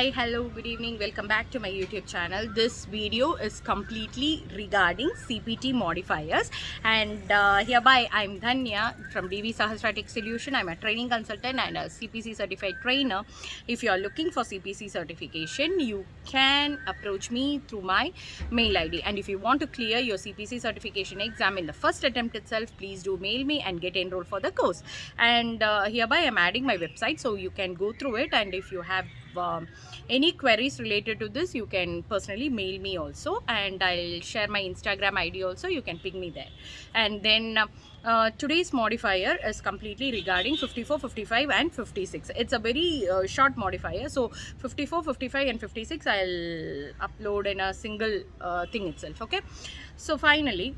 Hi, hello, good evening. Welcome back to my YouTube channel. This video is completely regarding CPT modifiers, and hereby I'm Dhanya from DV Sahasratic Solution. I'm a training consultant and a CPC certified trainer. If you are looking for CPC certification, you can approach me through my mail ID. And if you want to clear your CPC certification exam in the first attempt itself, please do mail me and get enrolled for the course. And hereby I'm adding my website so you can go through it, and if you have any queries related to this, you can personally mail me also, and I'll share my Instagram ID also. You can ping me there. And then today's modifier is completely regarding 54, 55 and 56. It's a very short modifier, so 54, 55 and 56 I'll upload in a single thing itself. Okay, so finally,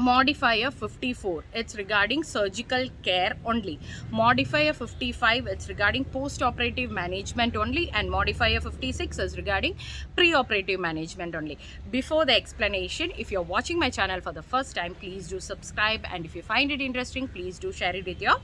Modifier 54, it's regarding surgical care only. Modifier 55, it's regarding post-operative management only. And Modifier 56 is regarding pre-operative management only. Before the explanation, if you're watching my channel for the first time, please do subscribe. And if you find it interesting, please do share it with your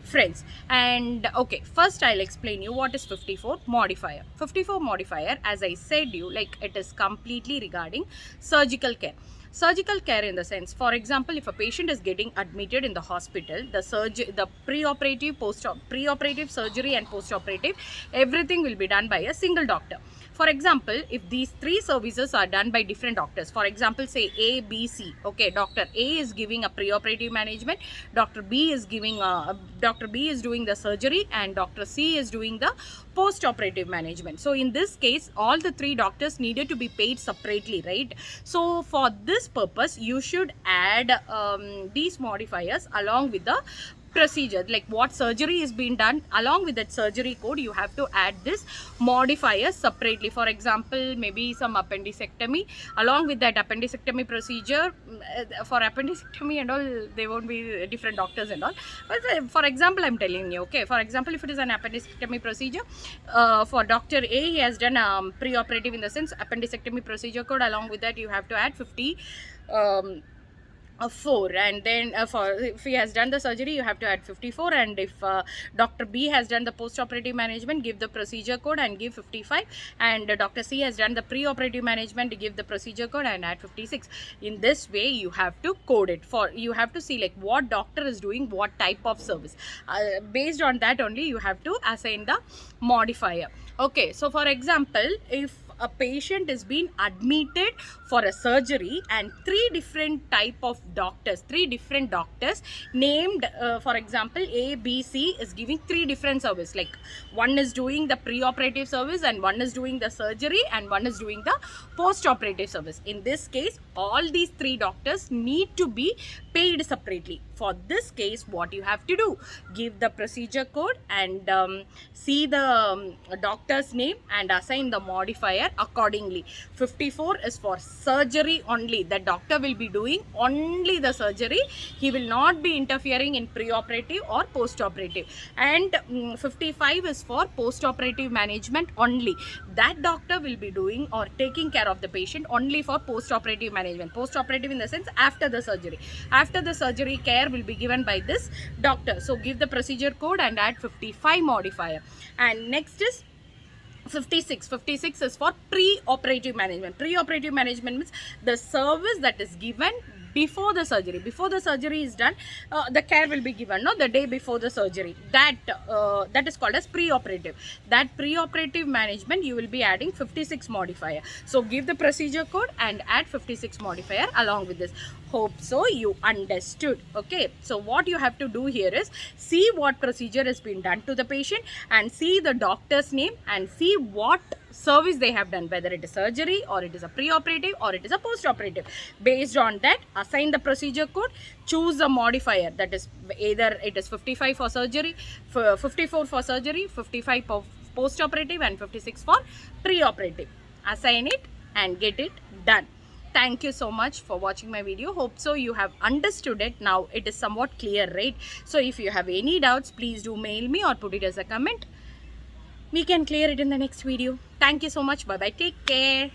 friends. And okay, first I'll explain you what is 54 modifier. 54 modifier, as I said you, like, it is completely regarding surgical care. Surgical care in the sense, for example, if a patient is getting admitted in the hospital, the pre-operative surgery and post-operative, everything will be done by a single doctor. For example, if these three services are done by different doctors, for example, say A, B, C. Okay, Doctor A is giving a pre-operative management, Doctor B is doing the surgery, and Doctor C is doing the post-operative management. So in this case, all the three doctors needed to be paid separately, right? So for this purpose, you should add these modifiers along with the procedure, like what surgery is being done. Along with that surgery code, you have to add this modifier separately. For example, maybe some appendicectomy, along with that appendicectomy procedure. For appendicectomy and all, they won't be different doctors and all, but for example, I'm telling you. Okay, for example, if it is an appendicectomy procedure, for Dr. A, he has done pre-operative, in the sense appendicectomy procedure code. Along with that, you have to add 50 4, and then for if he has done the surgery, you have to add 54. And if Dr. B has done the post-operative management, give the procedure code and give 55. And Dr. C has done the pre-operative management, give the procedure code and add 56. In this way, you have to code it. For you have to see like what doctor is doing what type of service. Based on that only, you have to assign the modifier. Okay, so for example, if a patient is being admitted for a surgery and three different doctors named, for example, A, B, C is giving three different service, like one is doing the pre-operative service, and one is doing the surgery, and one is doing the post-operative service. In this case, all these three doctors need to be paid separately. For this case, what you have to do, give the procedure code and see the doctor's name and assign the modifier accordingly. 54 is for surgery only. The doctor will be doing only the surgery. He will not be interfering in pre-operative or post-operative. And 55 is for post-operative management only. That doctor will be doing or taking care of the patient only for post-operative management. Post-operative in the sense after the surgery. After the surgery, care will be given by this doctor. So give the procedure code and add 55 modifier. And next is 56. 56 is for pre-operative management. Pre-operative management means the service that is given before the surgery. Before the surgery is done, the care will be given, no, the day before the surgery. That is called as pre-operative. That pre-operative management, you will be adding 56 modifier. So give the procedure code and add 56 modifier along with this. Hope so you understood. Okay, so what you have to do here is see what procedure has been done to the patient, and see the doctor's name, and see what service they have done, whether it is surgery or it is a pre-operative or it is a post-operative. Based on that, assign the procedure code, choose a modifier, that is either it is 55 for surgery, 54 for surgery, 55 for post-operative, and 56 for pre-operative. Assign it and get it done. Thank you so much for watching my video. Hope so you have understood it. Now it is somewhat clear, right? So if you have any doubts, please do mail me or put it as a comment. We can clear it in the next video. Thank you so much. Bye bye. Take care.